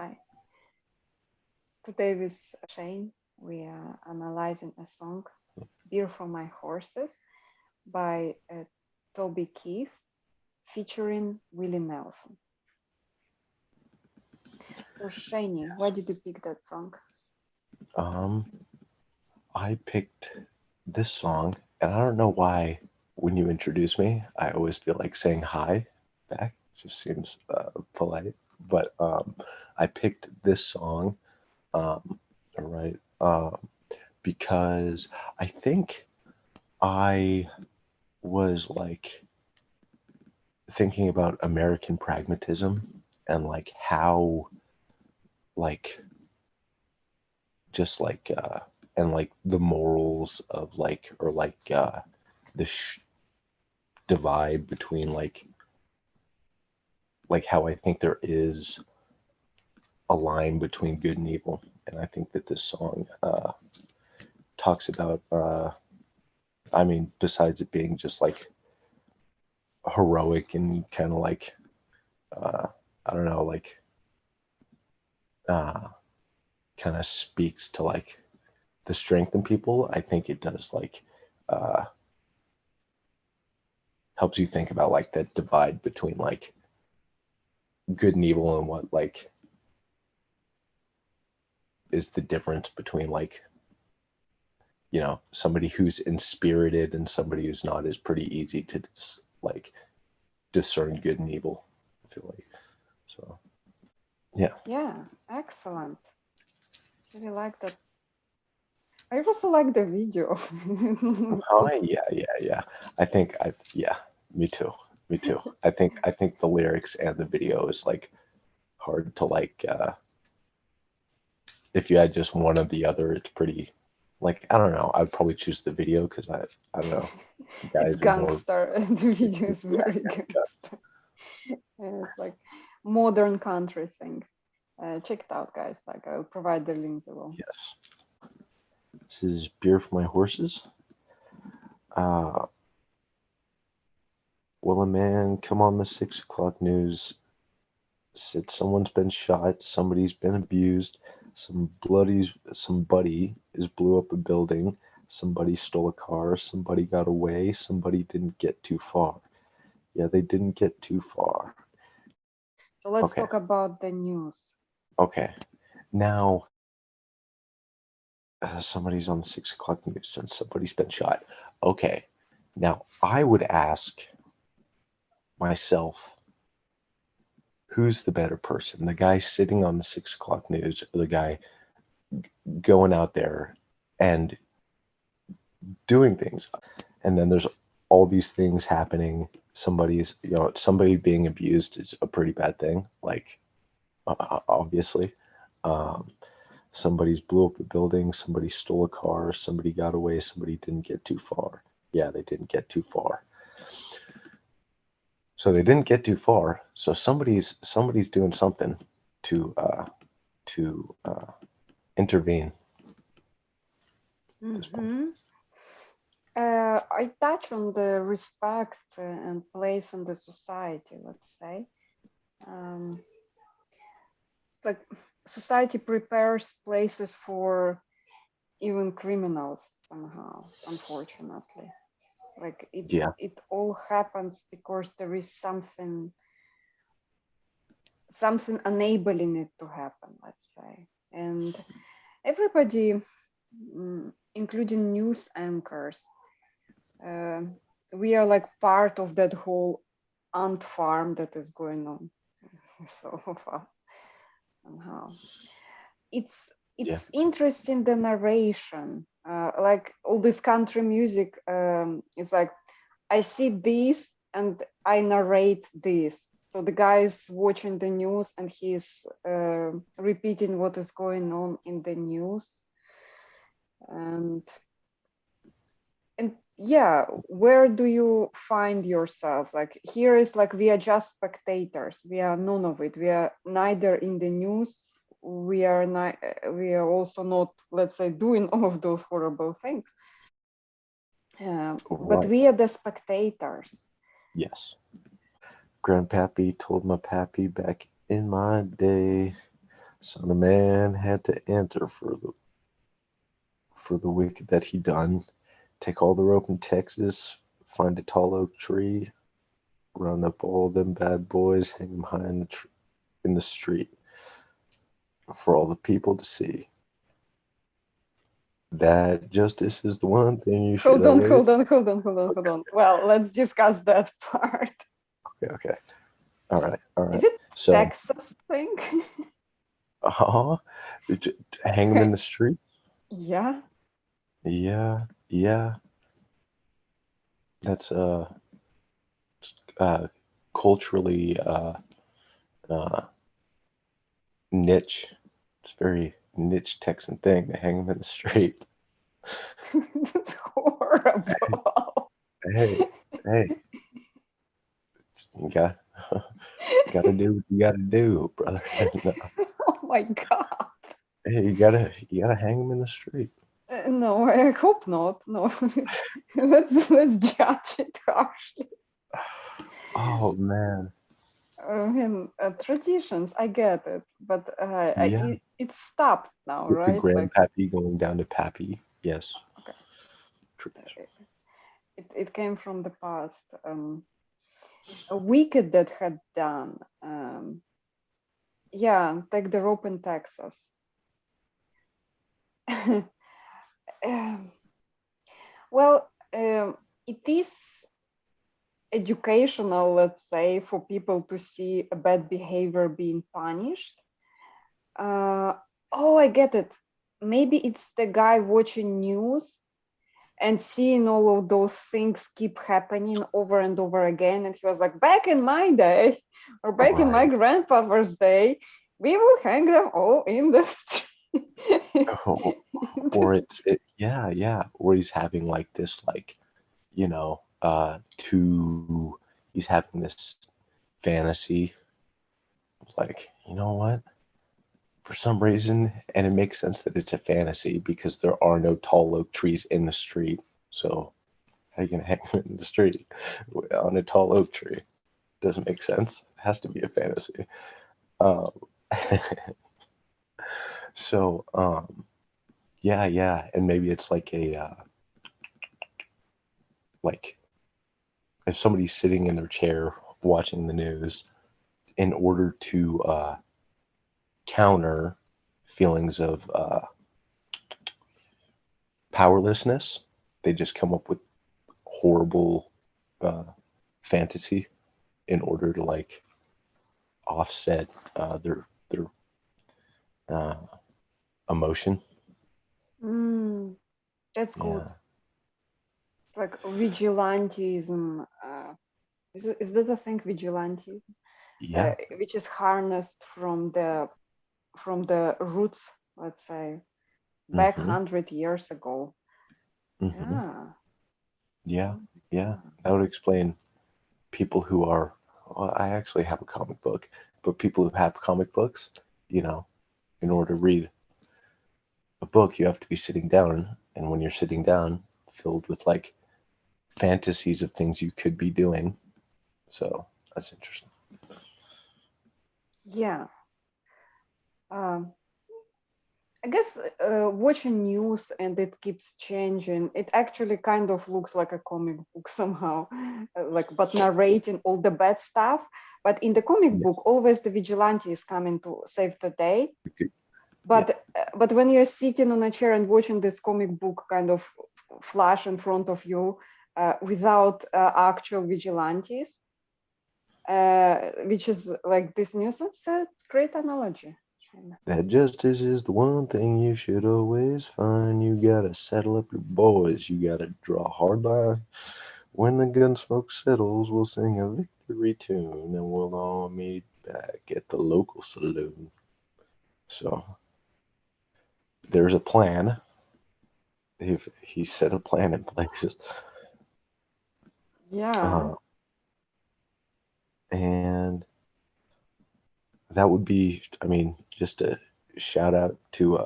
Hi. Today with Shane, we are analyzing a song, Beer for My Horses, by Toby Keith, featuring Willie Nelson. So Shane, why did you pick that song? I picked this song, and I don't know why when you introduce me, I always feel like saying hi back. Just seems polite. But I picked this song, right, because I think I was like thinking about American pragmatism and like how like just like and like the morals of like or like the divide between like how I think there is a line between good and evil, and I think that this song talks about I mean, besides it being just like heroic and kind of like uh I don't know, like uh kind of speaks to like the strength in people. I think it does like uh helps you think about like that divide between like good and evil and what like is the difference between like somebody who's inspirited and somebody who's not is pretty easy to like discern good and evil, I feel like. So yeah. Yeah, excellent. Really like that. I also like the video. Oh yeah. Yeah, me too. Me too. I think the lyrics and the video is like hard to like if you had just one or the other, it's pretty like I don't know. I'd probably choose the video because I don't know. It's Guys are more gangster. The video is yeah, very gangster. It's like modern country thing. Check it out, guys. Like I'll provide the link below. yes. This is Beer for My Horses. Uh, will a man come on the 6 o'clock news? Said someone's been shot, somebody's been abused, somebody is blew up a building, somebody stole a car, somebody got away, somebody didn't get too far. Yeah, they didn't get too far. So let's Okay, talk about the news. okay. Now, somebody's on the 6 o'clock news and somebody's been shot. Okay, now I would ask myself, who's the better person? The guy sitting on the 6 o'clock news or the guy going out there and doing things? And then there's all these things happening. Somebody being abused is a pretty bad thing, like obviously. Um, Somebody's blew up a building, somebody stole a car, somebody got away, somebody didn't get too far. Yeah, they didn't get too far. So they didn't get too far. So somebody's doing something to intervene at this point. Mm-hmm. I touch on the respect and place in the society, let's say. Um, it's like society prepares places for even criminals somehow, unfortunately. Like Yeah, it all happens because there is something enabling it to happen, let's say. And everybody, including news anchors, uh, we are like part of that whole ant farm that is going on so fast somehow. It's yeah, it's interesting the narration, like all this country music. It's like I see this and I narrate this. So the guy is watching the news and he's repeating what is going on in the news. And yeah, where do you find yourself? Like here is like we are just spectators. We are none of it. We are neither in the news. We are also not, let's say, doing all of those horrible things. But right. we are the spectators. Yes. Grandpappy told my pappy back in my day. Son of man had to enter for the wicked that he done. Take all the rope in Texas, find a tall oak tree, round up all them bad boys, hang them high in the street for all the people to see. That justice is the one thing you should Hold on, always. hold on. Well, let's discuss that part. Okay. All right. Is it So, Texas thing? uh hang them in the street. Yeah. Yeah. That's uh culturally uh niche. It's a very niche Texan thing to hang them in the street. That's horrible. Hey, hey, you gotta do what you gotta do, brother. No. Oh my God. Hey, you gotta hang them in the street. No, I hope not. No, let's judge it harshly. Oh man, Traditions, I get it, but yeah. it stopped now, With the right? Like, grandpappy going down to pappy. Yes. okay, Tradition. it came from the past. A wicked that had done. Yeah, take the rope in Texas. Um, well, it is educational, let's say, for people to see a bad behavior being punished. Oh, I get it. Maybe it's the guy watching news and seeing all of those things keep happening over and over again. And he was like, back in my day, or back in my Right. grandfather's day, we will hang them all in the street. Oh, or yeah. Or he's having like this, like, he's having this fantasy, like, you know what? For some reason, and it makes sense that it's a fantasy because there are no tall oak trees in the street. So how you gonna hang them in the street on a tall oak tree? Doesn't make sense. It has to be a fantasy. Um, so yeah, and maybe it's like like if somebody's sitting in their chair watching the news, in order to counter feelings of powerlessness, they just come up with horrible uh, fantasy in order to like offset their uh, emotion. That's good. Yeah, It's like vigilantism. Is that a thing, vigilantism? yeah. Which is harnessed from the roots, let's say, back Mm-hmm. 100 years ago. Mm-hmm. Yeah. Yeah, yeah. That would explain people who are. Well, I actually have a comic book, but people who have comic books, you know, in order to read a book, you have to be sitting down, and when you're sitting down, filled with like fantasies of things you could be doing. So that's interesting. Yeah. Um, I guess watching news and it keeps changing. It actually kind of looks like a comic book somehow, like but narrating all the bad stuff. But in the comic Yeah. book, always the vigilante is coming to save the day. Yeah. But when you're sitting on a chair and watching this comic book kind of flash in front of you without actual vigilantes, which is like this news, that's a great analogy. That justice is the one thing you should always find. You gotta settle up your boys. You gotta draw a hard line. When the gun smoke settles, we'll sing a victory tune and we'll all meet back at the local saloon. So there's a plan. If he set a plan in place. Yeah. Uh, and that would be, I mean, just a shout out to,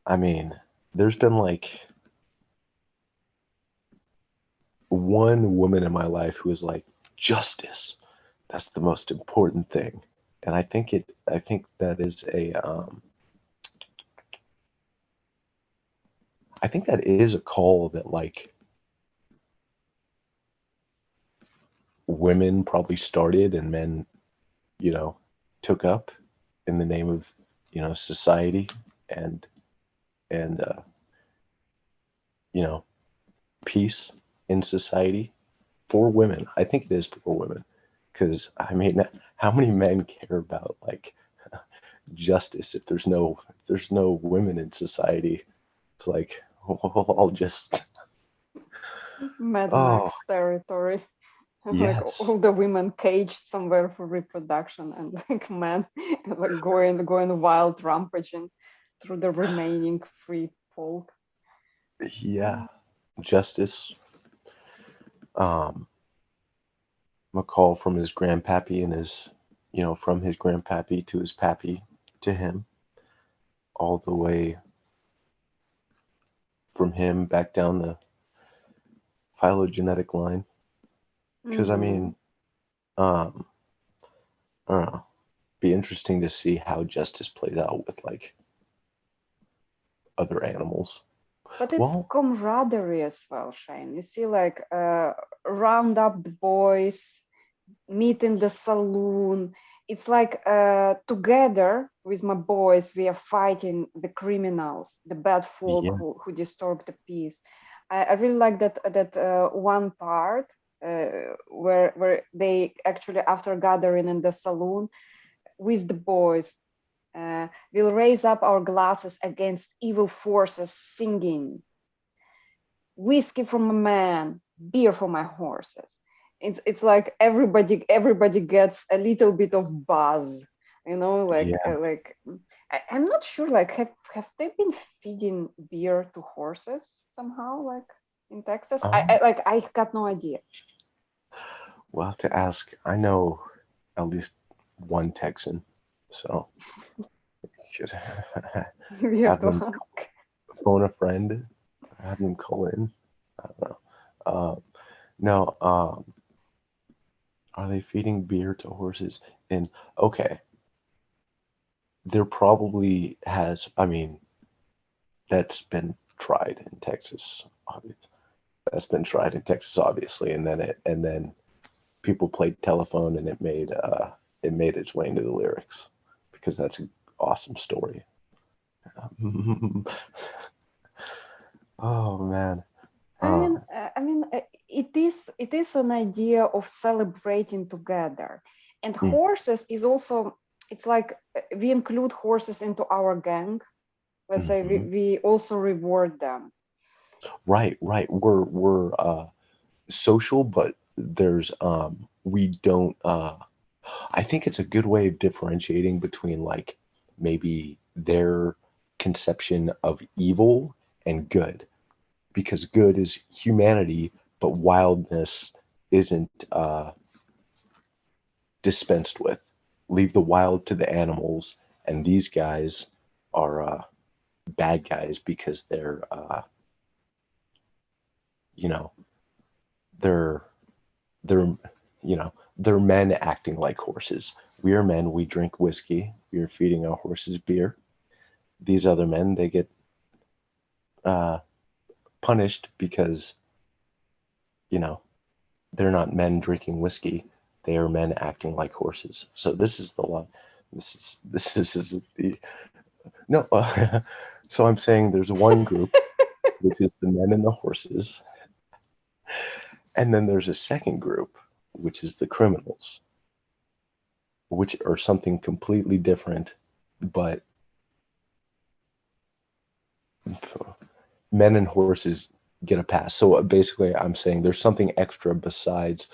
I mean, there's been like one woman in my life who was like, justice, that's the most important thing. And I think that is I think that is a call that like women probably started and men, you know, took up in the name of, you know, society and and you know, peace in society for women. I think it is for women because I mean, how many men care about like justice if there's no women in society? It's like I'll just Mad oh Max territory. Like yes all the women caged somewhere for reproduction, and like men like going wild rampaging through the remaining free folk. yeah justice. Um, a call from his grandpappy and his you know from his grandpappy to his pappy to him all the way from him back down the phylogenetic line. Because I Mm-hmm. mean, um, I don't know. Be interesting to see how justice plays out with like other animals. But it's Well, camaraderie as well, Shane. You see, like round up the boys, meet in the saloon. It's like together with my boys, we are fighting the criminals, the bad folk yeah, who disturb the peace. I really like that one part where they actually after gathering in the saloon with the boys we'll raise up our glasses against evil forces singing whiskey from a man, beer for my horses. It's like everybody gets a little bit of buzz, you know, yeah. like I'm not sure. Like have they been feeding beer to horses somehow, like in Texas? Um, I got no idea. we'll have to ask. I know at least one Texan, so should We have have to them ask. phone a friend, have them call in. I don't know. No, are they feeding beer to horses? And okay, there probably has. I mean, that's been tried in Texas. That's been tried in Texas, obviously, and then people played telephone, and it made its way into the lyrics because that's an awesome story. Oh man. I Uh, mean, it is an idea of celebrating together, and mm, horses is also. It's like we include horses into our gang. Let's say we, mhm. we also reward them. Right, right. We're social, but there's we don't I think it's a good way of differentiating between like maybe their conception of evil and good, because good is humanity, but wildness isn't dispensed with. Leave the wild to the animals, and these guys are bad guys because you know they're they're they're men acting like horses. We are men. We drink whiskey. We are feeding our horses beer. These other men, they get uh, punished because you know they're not men drinking whiskey. They are men acting like horses. So this is the law. This is the no. So I'm saying there's one group, which is the men and the horses, and then there's a second group, which is the criminals, which are something completely different, but men and horses get a pass. So basically, I'm saying there's something extra besides.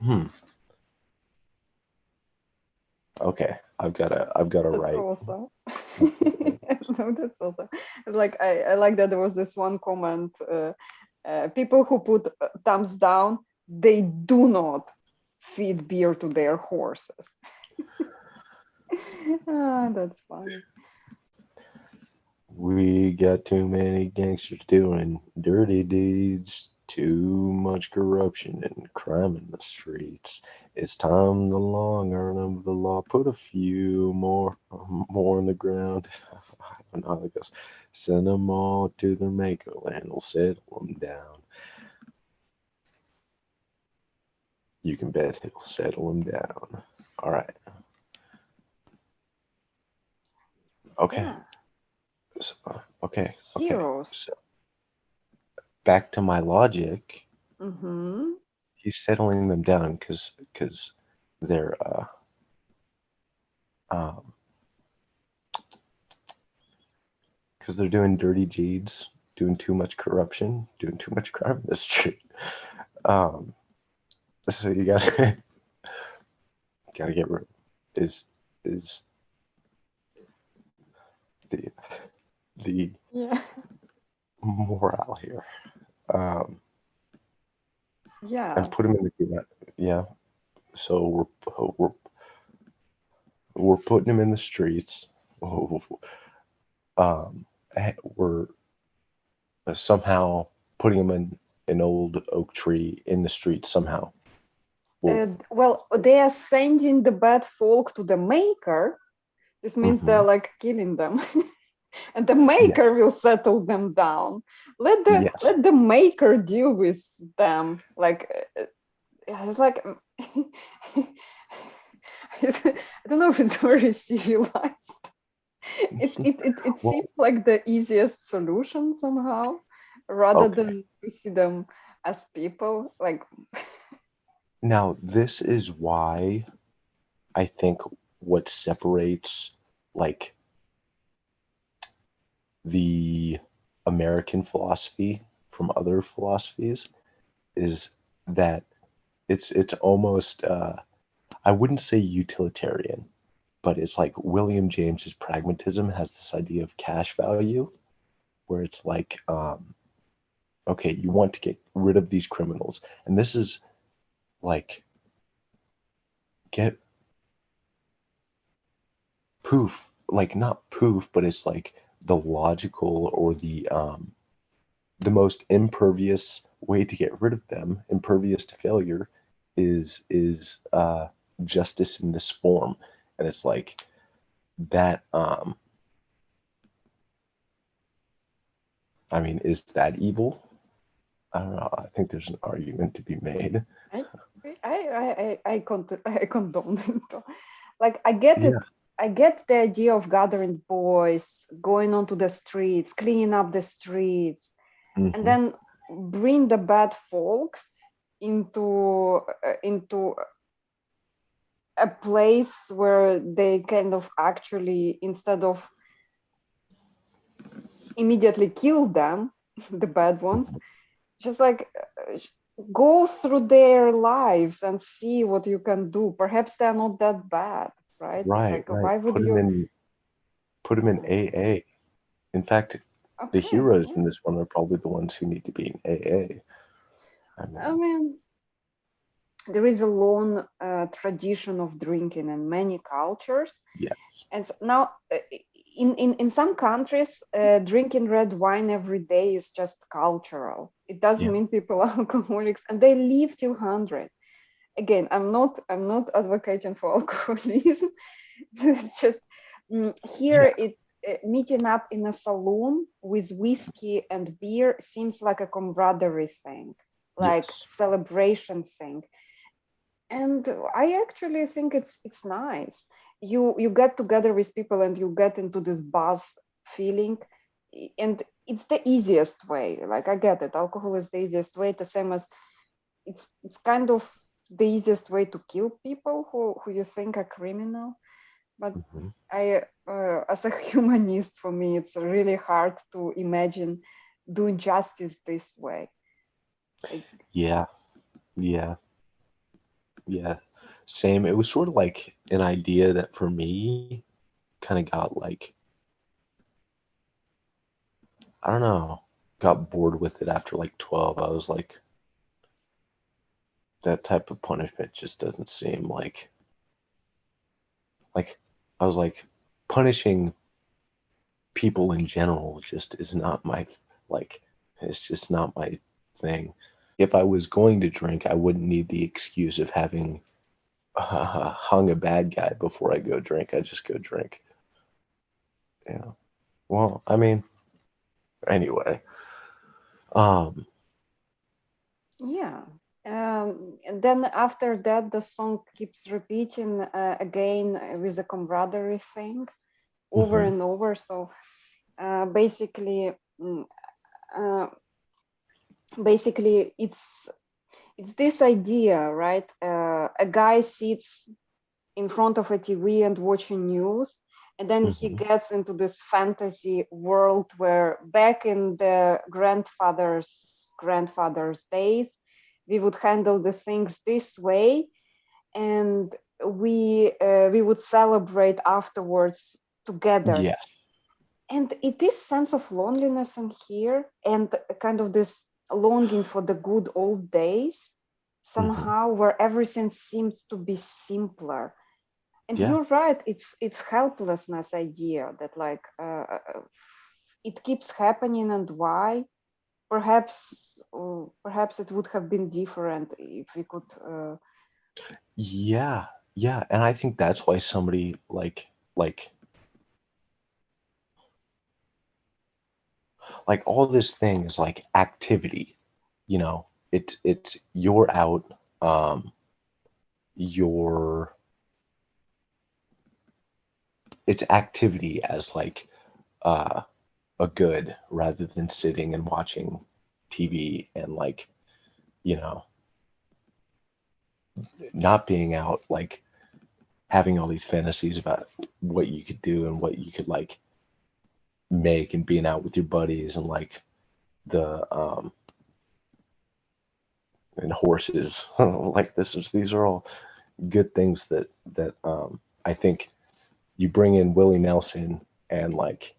Hmm. Okay, I've got to That's write. awesome. No, that's awesome. It's like I like that there was this one comment. People who put thumbs down, they do not feed beer to their horses. That's funny. We got too many gangsters doing dirty deeds. Too much corruption and crime in the streets. It's time the long arm of the law put a few more on the ground. I don't know how it goes. Send them all to their maker land. We'll settle them down. You can bet he'll settle them down. All right. Okay. Yeah. So, okay. Heroes. So back to my logic. Mm-hmm. He's settling them down because they're because they're doing dirty deeds, doing too much corruption, doing too much crime in the street. So you gotta get rid is the Yeah. morale here. Yeah. And put him in the yeah. So we're putting him in the streets. We're somehow putting him in an old oak tree in the street somehow. Well, they are sending the bad folk to the maker. This means they're like killing them. And the maker will settle them down. Let the maker deal with them. Like it's like I don't know if it's very civilized. It seems like the easiest solution somehow, rather than to see them as people. Like now, this is why I think what separates like the American philosophy from other philosophies is that it's almost I wouldn't say utilitarian, but it's like William James's pragmatism has this idea of cash value, where it's like, okay, you want to get rid of these criminals, and this is like get poof, like not poof, but it's like the logical or the most impervious way to get rid of them, impervious to failure, is justice in this form. And it's like that I mean, is that evil? I don't know. I think there's an argument to be made. I condone it. Like I get it. I get the idea of gathering boys, going onto the streets, cleaning up the streets, and then bring the bad folks into a place where they kind of actually, instead of immediately kill them, the bad ones, just like go through their lives and see what you can do. Perhaps they're not that bad, right? Like, why would put them in AA? In fact, the heroes in this one are probably the ones who need to be in AA. I mean, there is a long tradition of drinking in many cultures. Yes. And so now, in some countries, drinking red wine every day is just cultural. It doesn't mean people are alcoholics, and they live till 100. Again, I'm not advocating for alcoholism. It's just here meeting up in a saloon with whiskey and beer seems like a camaraderie thing, like celebration thing. And I actually think it's nice. You get together with people and you get into this buzz feeling, and it's the easiest way. Like I get it, alcohol is the easiest way, the same as it's kind of the easiest way to kill people who you think are criminal. But I as a humanist, for me it's really hard to imagine doing justice this way. Yeah, same. It was sort of like an idea that for me kind of got like, I don't know, got bored with it after like 12. I was like, that type of punishment just doesn't seem like I was like, punishing people in general just is not my, like, it's just not my thing. if I was going to drink, I wouldn't need the excuse of having hung a bad guy before I go drink. I just go drink. Yeah. Well, I mean, anyway. Um, Yeah. And then after that, the song keeps repeating again with a camaraderie thing over mhm. and over. So basically, uh, basically, it's this idea, right? A guy sits in front of a TV and watching news, and then he Mhm. gets into this fantasy world where back in the grandfather's days, we would handle the things this way, and we would celebrate afterwards together. Yes. And it is sense of loneliness in here, and kind of this longing for the good old days Mhm. somehow, where everything seemed to be simpler. And Yeah. you're right, it's helplessness idea that like it keeps happening, and why perhaps it would have been different if we could Yeah. Yeah. And I think that's why somebody like all this thing is like activity, you know. It's you're out, um, you're it's activity as like uh a good rather than sitting and watching TV and like, you know, not being out, like having all these fantasies about what you could do and what you could like make and being out with your buddies and like the and horses. Like these are all good things that I think you bring in Willie Nelson and like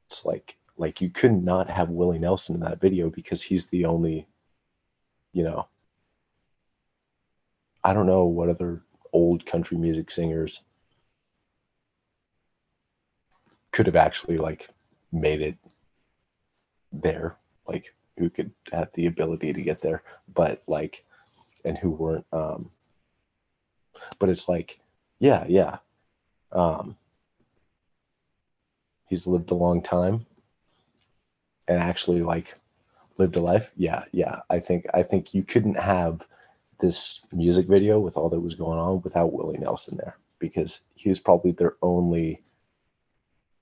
it's like you could not have Willie Nelson in that video because he's the only, you know, I don't know what other old country music singers could have actually like made it there, like who could have the ability to get there, but like and who weren't but it's like yeah, yeah. Um he's lived a long time and actually like lived a life. Yeah, yeah. I think you couldn't have this music video with all that was going on without Willie Nelson there because he was probably their only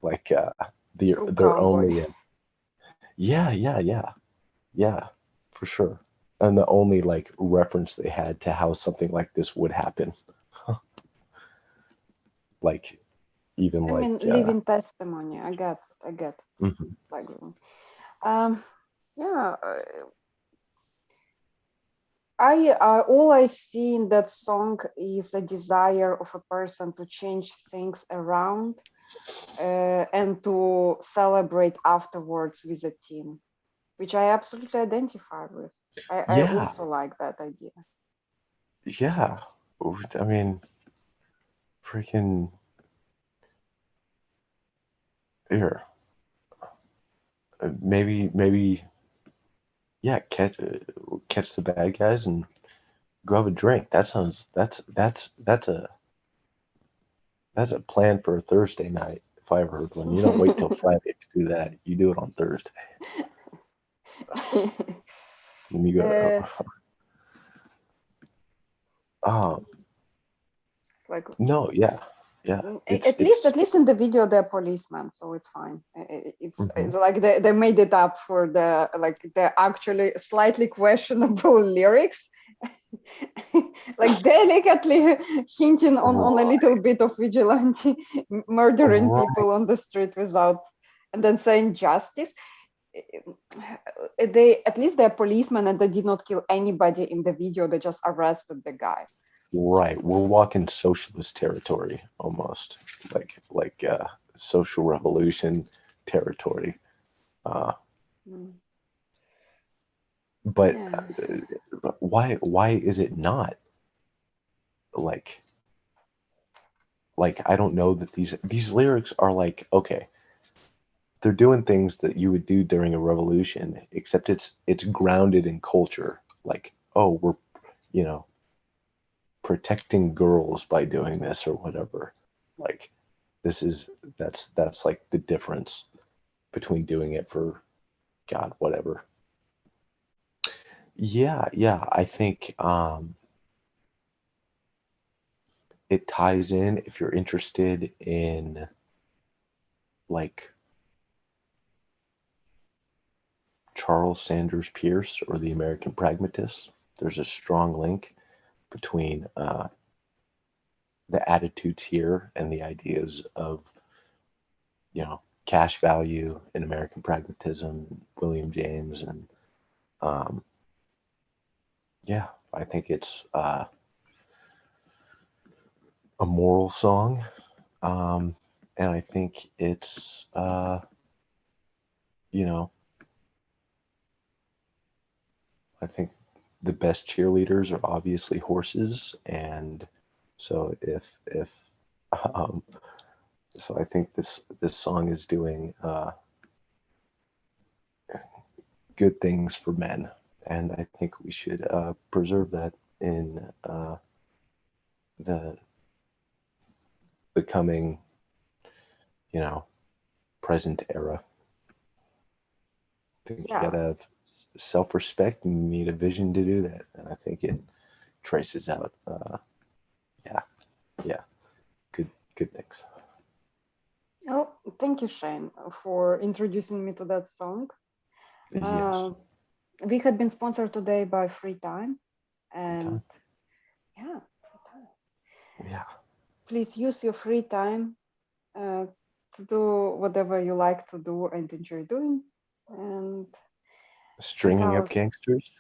like true their cowboy. only yeah, yeah, yeah, yeah, for sure. And the only like reference they had to how something like this would happen, like even I like mean, living testimony. I get mhm. like um yeah. I all I see in that song is a desire of a person to change things around and to celebrate afterwards with a team, which I absolutely identify with. I Yeah, also like that idea. yeah. I mean, freaking here. Maybe yeah. Catch the bad guys and go have a drink. That sounds that's a plan for a Thursday night if I ever heard one. You don't wait till Friday to do that. You do it on Thursday. And you uh, go, oh it's like no, yeah, yeah. It's at least in the video they're policemen, so it's fine. mhm. It's like they made it up for the like the actually slightly questionable lyrics, like delicately hinting on a little Right, bit of vigilante murdering right. people on the street without, and then saying justice. They at least they're policemen and they did not kill anybody in the video. They just arrested the guy. Right. We're walking socialist territory almost, like social revolution territory. Uh, Mm. but Yeah. why is it not like I don't know that these lyrics are like okay, they're doing things that you would do during a revolution, except it's grounded in culture. like, oh, we're, you know, protecting girls by doing this or whatever. Like, that's like the difference between doing it for God, whatever. Yeah, I think it ties in if you're interested in like Charles Sanders Peirce or the American Pragmatists. There's a strong link between the attitudes here and the ideas of, you know, cash value in American pragmatism, William James, and um, yeah, I think it's a moral song, and I think it's you know, I think the best cheerleaders are obviously horses, and so if um, so I think this song is doing good things for men, and I think we should preserve that in the the coming, you know, present era. I think you Yeah. gotta have self-respect and you need a vision to do that, and I think it traces out yeah, yeah, good things. Oh, thank you, Shane, for introducing me to that song. Yes. We had been sponsored today by Free Time, and Time. yeah, free time. Yeah. Please use your free time to do whatever you like to do and enjoy doing, and check Stringing up out. gangsters?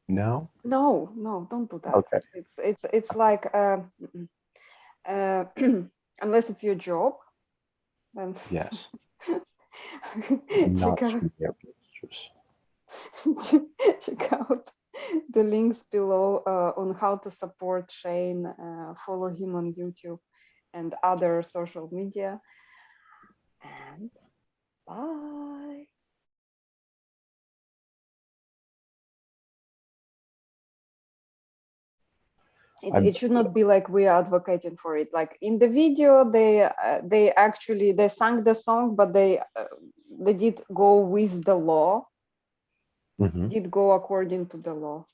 No? No, no, don't do that. Okay. It's like uh, unless it's your job, then Yes. check Not out stringing up gangsters. check out the links below on how to support Shane. Follow him on YouTube and other social media. And bye. I'm It should not be like we are advocating for it. Like in the video, they actually they sang the song, but they did go with the law, mhm. did go according to the law.